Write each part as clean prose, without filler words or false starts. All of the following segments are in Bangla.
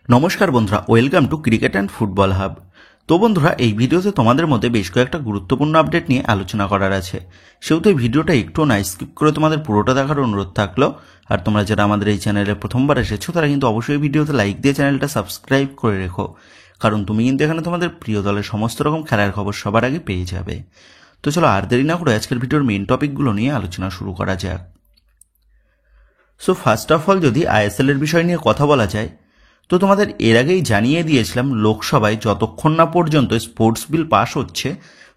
নমস্কার বন্ধুরা, welcome to cricket and football hub. তো বন্ধুরা, এই ভিডিওতে তোমাদের মধ্যে বেশ কয়েকটা গুরুত্বপূর্ণ আপডেট নিয়ে আলোচনা করার আছে, সেহেতু এই ভিডিওটা একটু না স্কিপ করে তোমাদের পুরোটা দেখার অনুরোধ থাকলো। আর তোমরা যারা আমাদের এই চ্যানেলে প্রথমবার এসেছো তারা কিন্তু অবশ্যই ভিডিওতে লাইক দিয়ে চ্যানেলটা সাবস্ক্রাইব করে রেখো, কারণ তুমি কিন্তু এখানে তোমাদের প্রিয় দলের সমস্ত রকম খেলার খবর সবার আগে পেয়ে যাবে। তো চলো আর দেরি না করে আজকের ভিডিওর মেইন টপিকগুলো নিয়ে আলোচনা শুরু করা যাক। সো ফার্স্ট অফ অল, যদি আইএসএল এর বিষয় নিয়ে কথা বলা যায়, তো তোমাদের এর আগেই জানিয়ে দিয়েছিলাম লোকসভায় যতক্ষণ না পর্যন্ত স্পোর্টস বিল পাস হচ্ছে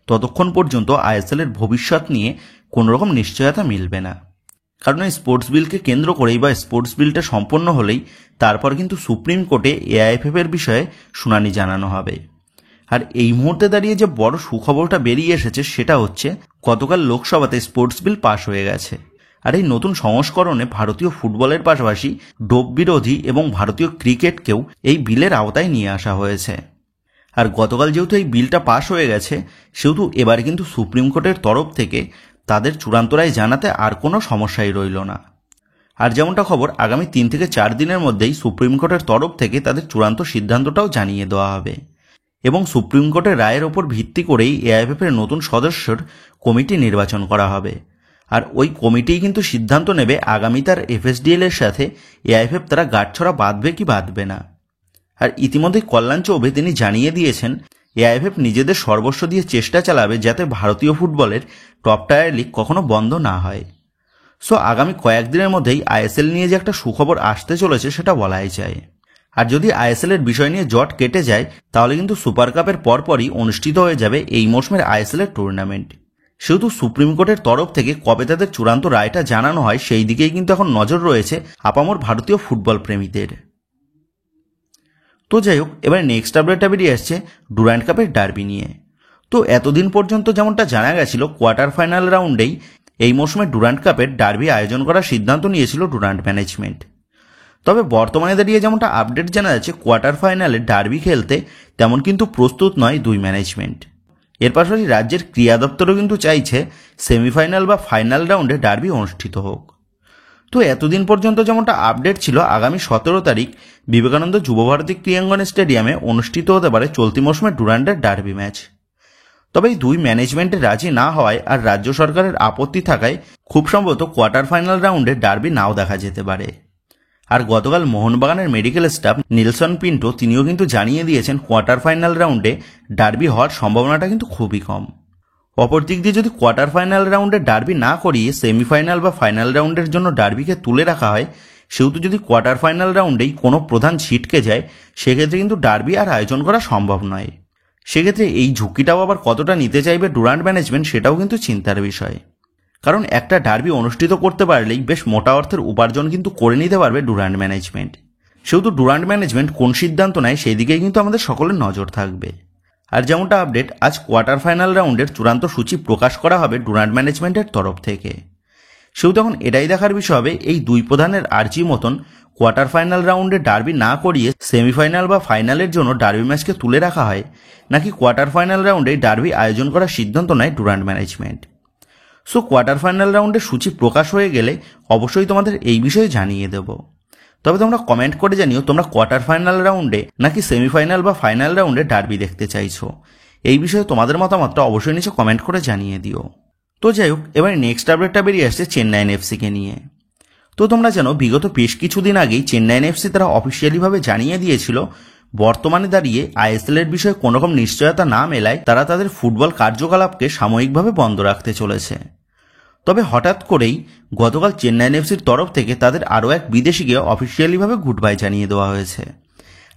ততক্ষণ পর্যন্ত আইএসএল এর ভবিষ্যৎ নিয়ে কোনো রকম নিশ্চয়তা মিলবে না। কারণ এই স্পোর্টস বিলকে কেন্দ্র করেই বা স্পোর্টস বিলটা সম্পন্ন হলেই তারপর কিন্তু সুপ্রিম কোর্টে এআইএফএফ এর বিষয়ে শুনানি জানানো হবে। আর এই মুহূর্তে দাঁড়িয়ে যে বড় সুখবরটা বেরিয়ে এসেছে সেটা হচ্ছে গতকাল লোকসভাতে স্পোর্টস বিল পাস হয়ে গেছে। আর এই নতুন সংস্করণে ভারতীয় ফুটবলের পাশাপাশি ডোপ বিরোধী এবং ভারতীয় ক্রিকেটকেও এই বিলের আওতায় নিয়ে আসা হয়েছে। আর গতকাল যেহেতু এই বিলটা পাস হয়ে গেছে, সেহেতু এবার কিন্তু সুপ্রিম কোর্টের তরফ থেকে তাদের চূড়ান্ত রায় জানাতে আর কোনো সমস্যাই রইল না। আর যেমনটা খবর, আগামী 3 থেকে 4 দিনের মধ্যেই সুপ্রিম কোর্টের তরফ থেকে তাদের চূড়ান্ত সিদ্ধান্তটাও জানিয়ে দেওয়া হবে এবং সুপ্রিম কোর্টের রায়ের ওপর ভিত্তি করেই এআইএফএফ এর নতুন সদস্যর কমিটি নির্বাচন করা হবে। আর ওই কমিটিই কিন্তু সিদ্ধান্ত নেবে আগামী তার এফএসডিএল এর সাথে এআইএফএফ তারা গাঁটছড়া বাঁধবে কি বাঁধবে না। আর ইতিমধ্যেই কল্যাণ চৌবে তিনি জানিয়ে দিয়েছেন এআইএফএফ নিজেদের সর্বস্ব দিয়ে চেষ্টা চালাবে যাতে ভারতীয় ফুটবলের টপ টায়ার লিগ কখনো বন্ধ না হয়। সো আগামী কয়েকদিনের মধ্যেই আইএসএল নিয়ে যে একটা সুখবর আসতে চলেছে সেটা বলাই যায়। আর যদি আইএসএল এর বিষয় নিয়ে জট কেটে যায় তাহলে কিন্তু সুপার কাপের পরপরই অনুষ্ঠিত হয়ে যাবে এই মৌসুমের আইএসএল এর টুর্নামেন্ট। সেহেতু সুপ্রিম কোর্টের তরফ থেকে কবে তাদের চূড়ান্ত রায়টা জানানো হয় সেই দিকেই কিন্তু এখন নজর রয়েছে আপামর ভারতীয় ফুটবল প্রেমীদের। তো যাই হোক, এবার নেক্সট আপডেটটা বেরিয়ে আসছে ডুরান্ড কাপের ডার্বি নিয়ে। তো এতদিন পর্যন্ত যেমনটা জানা গেছিল, কোয়ার্টার ফাইনাল রাউন্ডেই এই মৌসুমে ডুরান্ড কাপের ডার্বি আয়োজন করার সিদ্ধান্ত নিয়েছিল ডুরান্ড ম্যানেজমেন্ট। তবে বর্তমানে দাঁড়িয়ে যেমনটা আপডেট জানা যাচ্ছে, কোয়ার্টার ফাইনালে ডার্বি খেলতে তেমন কিন্তু প্রস্তুত নয় দুই ম্যানেজমেন্ট। এর পাশাপাশি রাজ্যের ক্রীড়া দপ্তরও কিন্তু চাইছে সেমিফাইনাল বা ফাইনাল রাউন্ডে ডার্বি অনুষ্ঠিত হোক। তো এতদিন পর্যন্ত যেমনটা আপডেট ছিল, আগামী 17 তারিখ বিবেকানন্দ যুবভারতী ক্রীড়াঙ্গন স্টেডিয়ামে অনুষ্ঠিত হতে পারে চলতি মৌসুমে ডুরান্ডের ডার্বি ম্যাচ। তবে এই দুই ম্যানেজমেন্টের রাজি না হওয়ায় আর রাজ্য সরকারের আপত্তি থাকায় খুব সম্ভবত কোয়ার্টার ফাইনাল রাউন্ডে ডার্বি নাও দেখা যেতে পারে। আর গতকাল মোহনবাগানের মেডিকেল স্টাফ নিলসন পিন্টো তিনিও কিন্তু জানিয়ে দিয়েছেন কোয়ার্টার ফাইনাল রাউন্ডে ডার্বি হওয়ার সম্ভাবনাটা কিন্তু খুবই কম। অপরদিক দিয়ে যদি কোয়ার্টার ফাইনাল রাউন্ডে ডার্বি না করিয়ে সেমিফাইনাল বা ফাইনাল রাউন্ডের জন্য ডার্বিকে তুলে রাখা হয়, সেহেতু যদি কোয়ার্টার ফাইনাল রাউন্ডেই কোনো প্রধান ছিটকে যায় সেক্ষেত্রে কিন্তু ডার্বি আর আয়োজন করা সম্ভব নয়। সেক্ষেত্রে এই ঝুঁকিটাও আবার কতটা নিতে চাইবে ডুরান্ড ম্যানেজমেন্ট সেটাও কিন্তু চিন্তার বিষয়। কারণ একটা ডার্বি অনুষ্ঠিত করতে পারলেই বেশ মোটা অর্থের উপার্জন কিন্তু করে নিতে পারবে ডুরান্ড ম্যানেজমেন্ট। সেহেতু ডুরান্ড ম্যানেজমেন্ট কোন সিদ্ধান্ত নেয় সেই দিকেই কিন্তু আমাদের সকলের নজর থাকবে। আর যেমনটা আপডেট, আজ কোয়ার্টার ফাইনাল রাউন্ডের চূড়ান্ত সূচি প্রকাশ করা হবে ডুরান্ড ম্যানেজমেন্টের তরফ থেকে। সেহেতু এখন এটাই দেখার বিষয় হবে এই দুই প্রধানের আর্জি মতন কোয়ার্টার ফাইনাল রাউন্ডে ডার্বি না করিয়ে সেমিফাইনাল বা ফাইনালের জন্য ডার্বি ম্যাচকে তুলে রাখা হয়, নাকি কোয়ার্টার ফাইনাল রাউন্ডে ডার্বি আয়োজন করার সিদ্ধান্ত নেয় Durand management. So quarter final রাউন্ডের সূচি প্রকাশ হয়ে গেলে অবশ্যই তোমাদের এই বিষয়ে জানিয়ে দেব। তবে তোমরা কমেন্ট করে জানিও তোমরা কোয়ার্টার ফাইনাল রাউন্ডে নাকি সেমিফাইনাল বা ফাইনাল রাউন্ডে ডার্বি দেখতে চাইছো। এই বিষয়ে তোমাদের মতামতটা অবশ্যই নিচে কমেন্ট করে জানিয়ে দিও। তো যাই হোক, এবার নেক্সট আপডেটটা বেরিয়ে আসছে চেন্নাইন এফসিকে নিয়ে। তো তোমরা জানো বিগত বেশ কিছুদিন আগেই চেন্নাইন এফসি তারা অফিসিয়ালিভাবে জানিয়ে দিয়েছিল বর্তমানে দাঁড়িয়ে আইএসএল এর বিষয়ে কোনো রকম নিশ্চয়তা না মেলায় তারা তাদের ফুটবল কার্যকলাপকে সাময়িকভাবে বন্ধ রাখতে চলেছে। তবে হঠাৎ করেই গতকাল চেন্নাইন এফসির তরফ থেকে তাদের আরও এক বিদেশিকে অফিসিয়ালিভাবে গুড বাই জানিয়ে দেওয়া হয়েছে।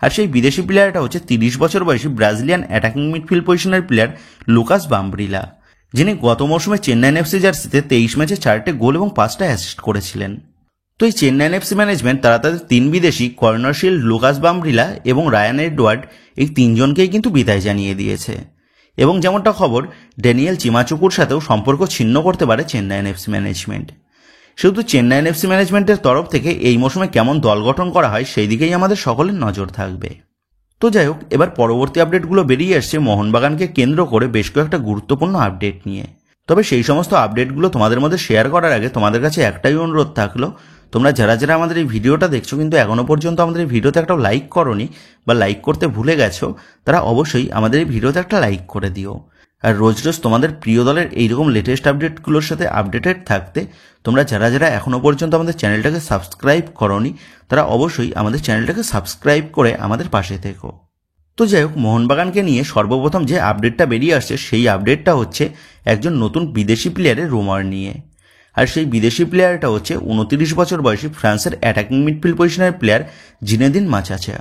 আর সেই বিদেশি প্লেয়ারটা হচ্ছে 30 বছর বয়সী ব্রাজিলিয়ান অ্যাটাকিং মিডফিল্ড পজিশনের প্লেয়ার লুকাস বাম্ব্রিলা, যিনি গত মৌসুমে চেন্নাইন এফসি জার্সিতে 23 ম্যাচে 4টে গোল এবং 5টা অ্যাসিস্ট করেছিলেন। তো এই চেন্নাইন এফসি ম্যানেজমেন্ট তারা তাদের 3 বিদেশি কর্নারশিল্ড, লুকাস বাম্ব্রিলা এবং রায়ান এডওয়ার্ড এই 3 জনকেই কিন্তু বিদায় জানিয়ে দিয়েছে। এবং যেমনটা খবর, ড্যানিয়েল চিমাচুকুর সাথেও সম্পর্ক ছিন্ন করতে পারে চেন্নাইন এফসি ম্যানেজমেন্ট। শুধু চেন্নাইন এফসি ম্যানেজমেন্টের তরফ থেকে এই মৌসুমে কেমন দল গঠন করা হয় সেই দিকেই আমাদের সকলের নজর থাকবে। তো যাই হোক, এবার পরবর্তী আপডেটগুলো বেরিয়ে আসছে মোহনবাগানকে কেন্দ্র করে বেশ কয়েকটা গুরুত্বপূর্ণ আপডেট নিয়ে। তবে সেই সমস্ত আপডেটগুলো তোমাদের মধ্যে শেয়ার করার আগে তোমাদের কাছে একটাই অনুরোধ থাকলো, তোমরা যারা যারা আমাদের এই ভিডিওটা দেখছো কিন্তু এখনো পর্যন্ত আমাদের এই ভিডিওতে একটা লাইক করোনি বা লাইক করতে ভুলে গেছো, তারা অবশ্যই আমাদের এই ভিডিওতে একটা লাইক করে দিও। আর রোজ রোজ তোমাদের প্রিয় দলের এইরকম লেটেস্ট আপডেটগুলোর সাথে আপডেটেড থাকতে তোমরা যারা যারা এখনো পর্যন্ত আমাদের চ্যানেলটাকে সাবস্ক্রাইব করোনি, তারা অবশ্যই আমাদের চ্যানেলটাকে সাবস্ক্রাইব করে আমাদের পাশে থেকো। তো যাই হোক, মোহনবাগানকে নিয়ে সর্বপ্রথম যে আপডেটটা বেরিয়ে আসছে সেই আপডেটটা হচ্ছে একজন নতুন বিদেশি প্লেয়ারের রুমার নিয়ে। আর সেই বিদেশি প্লেয়ারটা হচ্ছে 29 বছর বয়সী ফ্রান্সের অ্যাটাকিং মিডফিল্ড পজিশনের প্লেয়ার জিনেদিন মাচাচা,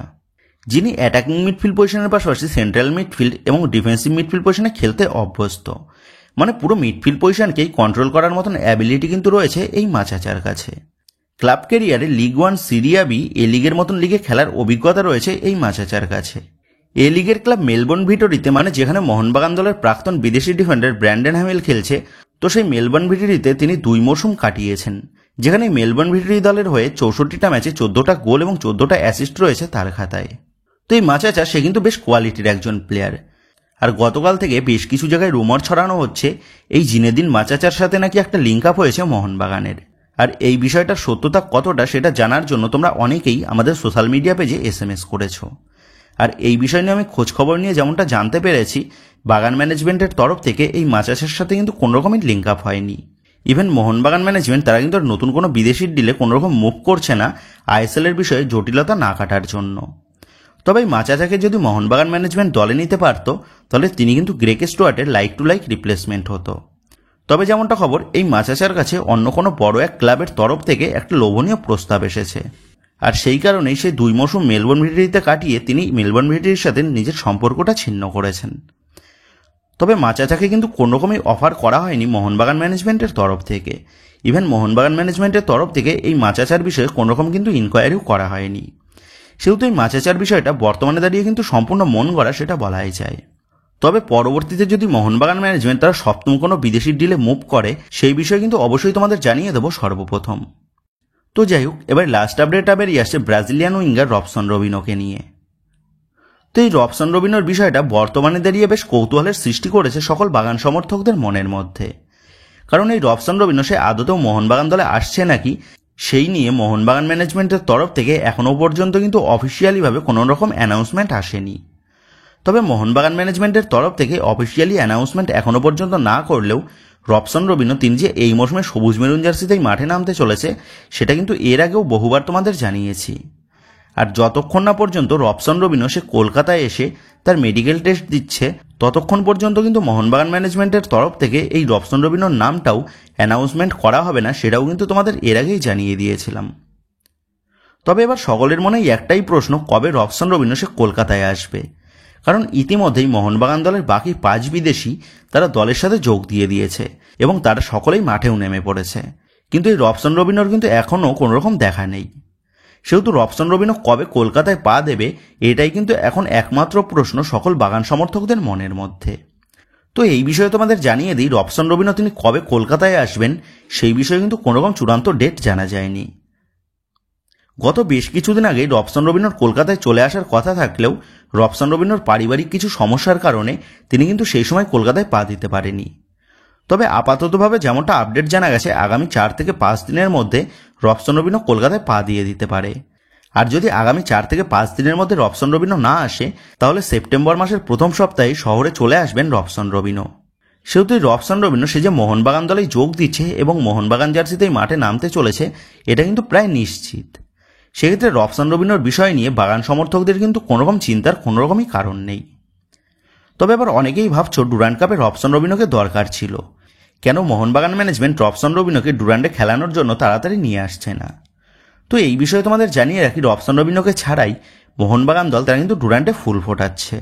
যিনি অ্যাটাকিং মিডফিল্ড পজিশনের পাশাপাশি সেন্ট্রাল মিডফিল্ড এবং ডিফেন্সিভ মিডফিল্ড পজিশনে খেলতে অভ্যস্ত। মানে পুরো মিডফিল্ড পজিশনকেই কন্ট্রোল করার মতন অ্যাবিলিটি কিন্তু রয়েছে এই মাচাচার কাছে। ক্লাব ক্যারিয়ারে লিগ 1, সিরিয়া বি, এ লিগের মতন লিগে খেলার অভিজ্ঞতা রয়েছে এই মাচাচার কাছে। এ লিগের ক্লাব মেলবোর্ন ভিটোরিতে, মানে যেখানে মোহনবাগান দলের প্রাক্তন বিদেশি ডিফেন্ডার ব্র্যান্ডন হ্যামিল খেলছে, তো সেই মেলবোর্ন ভিটোরিতে তিনি 2 মৌসুম কাটিয়েছেন, যেখানে মেলবোর্ন ভিটোরি দলের হয়ে 64টা ম্যাচে 14টা গোল এবং 14টা অ্যাসিস্ট রয়েছে তার খাতায়। তো এই মাচাচা সে কিন্তু বেশ কোয়ালিটির একজন প্লেয়ার। আর গতকাল থেকে বেশ কিছু জায়গায় রুমার ছড়ানো হচ্ছে এই জিনেদিন মাচাচার সাথে নাকি একটা লিঙ্ক আপ হয়েছে মোহনবাগানের। আর এই বিষয়টার সত্যতা কতটা সেটা জানার জন্য তোমরা অনেকেই আমাদের সোশ্যাল মিডিয়া পেজে SMS করেছো। আর এই বিষয় নিয়ে আমি খোঁজখবর নিয়ে যেমনটা জানতে পেরেছি, বাগান ম্যানেজমেন্টের তরফ থেকে এই মাচাচার সাথে কিন্তু কোনোরকমই লিঙ্ক আপ হয়নি। ইভেন মোহনবাগান ম্যানেজমেন্ট তারা কিন্তু নতুন কোনো বিদেশির ডিলে কোনোরকম মুভ করছে না ISL এর বিষয়ে জটিলতা না কাটার জন্য। তবে এই মাচাচাকে যদি মোহনবাগান ম্যানেজমেন্ট দলে নিতে পারত, তাহলে তিনি কিন্তু গ্রেগ স্টুয়ার্টের লাইক টু লাইক রিপ্লেসমেন্ট হতো। তবে যেমনটা খবর, এই মাচাচার কাছে অন্য কোনো বড় এক ক্লাবের তরফ থেকে একটা লোভনীয় প্রস্তাব এসেছে। আর সেই কারণেই সেই 2 মৌসুম মেলবোর্ন ভিটোরিতে কাটিয়ে তিনি মেলবোর্ন ভিটোরির সাথে নিজের সম্পর্কটা ছিন্ন করেছেন। তবে মাচাচাকে কিন্তু কোনোরকমই অফার করা হয়নি মোহনবাগান ম্যানেজমেন্টের তরফ থেকে। ইভেন মোহনবাগান ম্যানেজমেন্টের তরফ থেকে এই মাচাচার বিষয়ে কোনোরকম কিন্তু ইনকোয়ারিও করা হয়নি। সেহেতু এই মাচাচার বিষয়টা বর্তমানে দাঁড়িয়ে কিন্তু সম্পূর্ণ মন গড়া সেটা বলাই যায়। তবে পরবর্তীতে যদি মোহনবাগান ম্যানেজমেন্ট তারা সপ্তম কোনো বিদেশি ডিলে মুভ করে, সেই বিষয়ে কিন্তু অবশ্যই তোমাদের জানিয়ে দেবো সর্বপ্রথম। তো যাই হোক, এবার লাস্ট আপডেটটা বেরিয়ে আসছে ব্রাজিলিয়ান উইঙ্গার রবসন রবিনোকে নিয়ে। তো এই রবসন রবিনোর বিষয়টা বর্তমানে দাঁড়িয়ে বেশ কৌতূহলের সৃষ্টি করেছে সকল বাগান সমর্থকদের মনের মধ্যে। কারণ এই রবসন রবিনো সে আদতেও মোহনবাগান দলে আসছে নাকি, সেই নিয়ে মোহনবাগান ম্যানেজমেন্টের তরফ থেকে এখনও পর্যন্ত কিন্তু অফিসিয়ালিভাবে কোনো রকম অ্যানাউন্সমেন্ট আসেনি। তবে মোহনবাগান ম্যানেজমেন্টের তরফ থেকে অফিসিয়ালি অ্যানাউন্সমেন্ট এখনও পর্যন্ত না করলেও রবসন রবিনো তিনি যে এই মৌসুমে সবুজ মেরুন জার্সিতেই মাঠে নামতে চলেছে, সেটা কিন্তু এর আগেও বহুবার তোমাদের জানিয়েছি। আর যতক্ষণ না পর্যন্ত রবসন রবিনো সে কলকাতায় এসে তার মেডিকেল টেস্ট দিচ্ছে, ততক্ষণ পর্যন্ত কিন্তু মোহনবাগান ম্যানেজমেন্টের তরফ থেকে এই রবসন রবিনোর নামটাও অ্যানাউন্সমেন্ট করা হবে না, সেটাও কিন্তু তোমাদের এর আগেই জানিয়ে দিয়েছিলাম। তবে এবার সকলের মনেই একটাই প্রশ্ন, কবে রবসন রবিনো সে কলকাতায় আসবে? কারণ ইতিমধ্যেই মোহনবাগান দলের বাকি 5 বিদেশি তারা দলের সাথে যোগ দিয়ে দিয়েছে এবং তারা সকলেই মাঠেও নেমে পড়েছে। কিন্তু এই রবসন রবিনোর কিন্তু এখনও কোনোরকম দেখা নেই। সেহেতু রবসন রবিনো কবে কলকাতায় পা দেবে, এটাই কিন্তু এখন একমাত্র প্রশ্ন সকল বাগান সমর্থকদের মনের মধ্যে। তো এই বিষয়ে তোমাদের জানিয়ে দিই, রবসন রবিনো তিনি কবে কলকাতায় আসবেন সেই বিষয়ে কিন্তু কোনোরকম চূড়ান্ত ডেট জানা যায়নি। গত বেশ কিছুদিন আগে রবসন রবিনোর কলকাতায় চলে আসার কথা থাকলেও রবসন রবিনোর পারিবারিক কিছু সমস্যার কারণে তিনি কিন্তু সেই সময় কলকাতায় পা দিতে পারেনি। তবে আপাততভাবে যেমনটা আপডেট জানা গেছে, আগামী 4 থেকে 5 দিনের মধ্যে রবসন রবিনো কলকাতায় পা দিয়ে দিতে পারে। আর যদি আগামী 4 থেকে 5 দিনের মধ্যে রবসন রবিনো না আসে, তাহলে সেপ্টেম্বর মাসের প্রথম সপ্তাহে শহরে চলে আসবেন রবসন রবিনো। সেহেতু রবসন রবিনো সে যে মোহনবাগান দলেই যোগ দিচ্ছে এবং মোহনবাগান জার্সিতেই মাঠে নামতে চলেছে, এটা কিন্তু প্রায় নিশ্চিত। সেক্ষেত্রে রবসন রবিনোর বিষয় নিয়ে বাগান সমর্থকদের কিন্তু কোনোরকম চিন্তার কোনোরকমই কারণ নেই। তবে আবার অনেকেই ভাবছো ডুরান্ড কাপে রবসন রবিনোকে দরকার ছিল, কেন মোহনবাগান ম্যানেজমেন্ট রবসন রবিনোকে ডুরান্ডে খেলানোর জন্য তাড়াতাড়ি নিয়ে আসছে না। তো এই বিষয়ে তোমাদের জানিয়ে রাখি, রবসন রবিনোকে ছাড়াই মোহনবাগান দল তারা কিন্তু ডুরান্ডে ফুল ফোটাচ্ছে।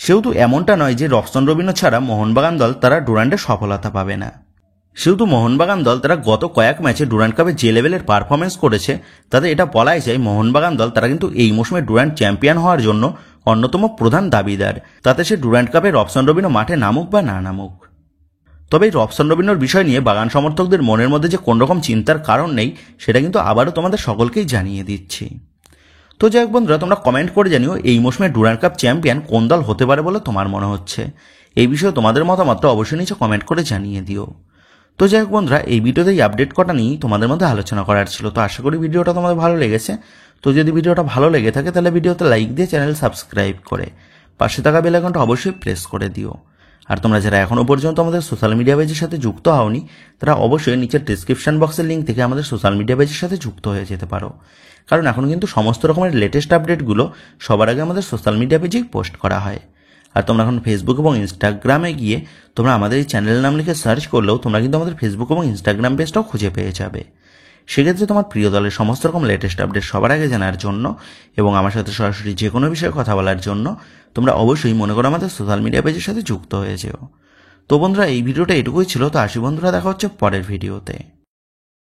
সেহেতু এমনটা নয় যে রবসন রবিনো ছাড়া মোহনবাগান দল তারা ডুরান্ডে সফলতা পাবে না। সেহেতু মোহনবাগান দল তারা গত কয়েক ম্যাচে ডুরান্ড কাপে যে লেভেলের পারফরমেন্স করেছে, তাতে এটা বলাই যায় মোহনবাগান দল তারা কিন্তু এই মৌসুমে ডুরান্ড চ্যাম্পিয়ন হওয়ার জন্য অন্যতম প্রধান দাবিদার, তাতে সে ডুরান্ড কাপে রবসন রবিনো মাঠে নামুক বা না নামুক। তবে এই রবসন রবিনোর বিষয় নিয়ে বাগান সমর্থকদের মনের মধ্যে যে কোনোরকম চিন্তার কারণ নেই, সেটা কিন্তু আবারও তোমাদের সকলকেই জানিয়ে দিচ্ছি। তো যাই হোক বন্ধুরা, তোমরা কমেন্ট করে জানিও এই মৌসুমে ডুরান্ড কাপ চ্যাম্পিয়ন কোন দল হতে পারে বলে তোমার মনে হচ্ছে। এই বিষয়ে তোমাদের মতামত অবশ্যই নিচে কমেন্ট করে জানিয়ে দিও। তো যাই হোক বন্ধুরা, এই ভিডিওতে এই আপডেট কটা নিয়েই তোমাদের মধ্যে আলোচনা করার ছিল। তো আশা করি ভিডিওটা তোমাদের ভালো লেগেছে। তো যদি ভিডিওটা ভালো লেগে থাকে তাহলে ভিডিওতে লাইক দিয়ে চ্যানেল সাবস্ক্রাইব করে পাশে থাকা বেল আইকনটা অবশ্যই প্রেস করে দিও। আর তোমরা যারা এখনও পর্যন্ত আমাদের সোশ্যাল মিডিয়া পেজের সাথে যুক্ত হওনি তারা অবশ্যই নিচের ডিসক্রিপশন বক্সের লিঙ্ক থেকে আমাদের সোশ্যাল মিডিয়া পেজের সাথে যুক্ত হয়ে যেতে পারো, কারণ এখন কিন্তু সমস্ত রকমের লেটেস্ট আপডেটগুলো সবার আগে আমাদের সোশ্যাল মিডিয়া পেজেই পোস্ট করা হয়। আর তোমরা এখন ফেসবুক এবং ইনস্টাগ্রামে গিয়ে তোমরা আমাদের এই চ্যানেলের নাম লিখে সার্চ করলেও তোমরা কিন্তু আমাদের ফেসবুক এবং ইনস্টাগ্রাম পেজটাও খুঁজে পেয়ে যাবে। সেক্ষেত্রে তোমার প্রিয় দলের সমস্ত রকম লেটেস্ট আপডেট সবার আগে জানার জন্য এবং আমার সাথে সরাসরি যে কোনো বিষয়ে কথা বলার জন্য তোমরা অবশ্যই মনে করো আমাদের সোশ্যাল মিডিয়া পেজের সাথে যুক্ত হয়ে যেও। তো বন্ধুরা, এই ভিডিওটা এটুকুই ছিল। তো আসি বন্ধুরা, দেখা হচ্ছে পরের ভিডিওতে।